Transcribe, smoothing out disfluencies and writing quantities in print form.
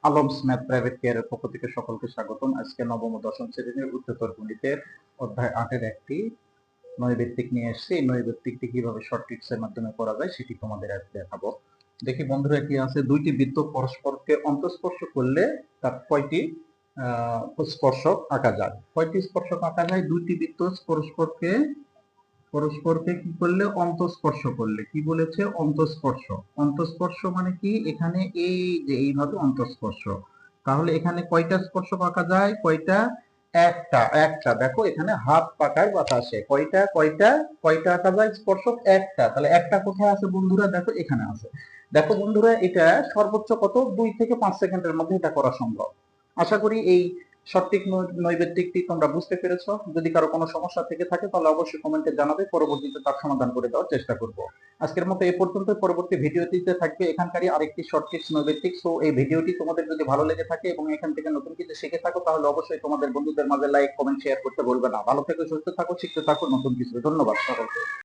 Alam's math private কেয়ারের পক্ষ থেকে সকলকে স্বাগতম। আজকে নবম ও দশম শ্রেণীর উচ্চতর গণিতের অধ্যায় 8-এর একটি নৈর্ব্যক্তিক নিয়ে এসেছি। এই নৈর্ব্যক্তিকটি কিভাবে শর্ট ট্রিক্স এর মাধ্যমে করা যায় সেটি তোমাদের আজ দেখাবো। দেখি বন্ধুরা, কি আছে, দুইটি বৃত্ত পরস্পরকে অন্তঃস্পর্শ করলে তার কয়টি স্পর্শক আঁকা যায়? কয়টি স্পর্শক আঁকা যায়? দুইটি বৃত্ত পরস্পরকে কি করলে? অন্তঃস্পর্শ করলে। কি বলেছে? অন্তঃস্পর্শ। অন্তঃস্পর্শ মানে কি? এখানে এই যে এইভাবে অন্তঃস্পর্শ। তাহলে এখানে কয়টা স্পর্শক আঁকা যায়? কয়টা? একটা। দেখো এখানে হাত পাকার বাতাসে কয়টা আঁকা যায় স্পর্শক? একটা। তাহলে একটা কোথায় আছে বন্ধুরা? দেখো এখানে আছে। দেখো বন্ধুরা, এটা সর্বোচ্চ কত? 2 থেকে 5 সেকেন্ডের মধ্যে এটা করা সম্ভব। আশা করি এই সঠিক নৈর্ব্যক্তিকটি তোমরা বুঝতে পেরেছো। যদি কারো কোনো সমস্যা থেকে থাকে তাহলে অবশ্যই কমেন্টে জানাবে, পরবর্তীতে তার সমাধান করে দেওয়ার চেষ্টা করব। আজকের মতো এই পর্যন্ত। পরবর্তী ভিডিওটিতে থাকবে এখানকারই আরেকটি শর্ট ট্রিক্স নৈর্ব্যক্তিক। সো এই ভিডিওটি তোমাদের যদি ভালো লেগে থাকে এবং এখান থেকে নতুন কিছু শিখে থাকো তাহলে অবশ্যই তোমাদের বন্ধুদের মাঝে লাইক, কমেন্ট, শেয়ার করতে ভুলবে না। ভালো থেকো, সুস্থ থাকো, শিখতে থাকো নতুন কিছু। ধন্যবাদ সকলকে।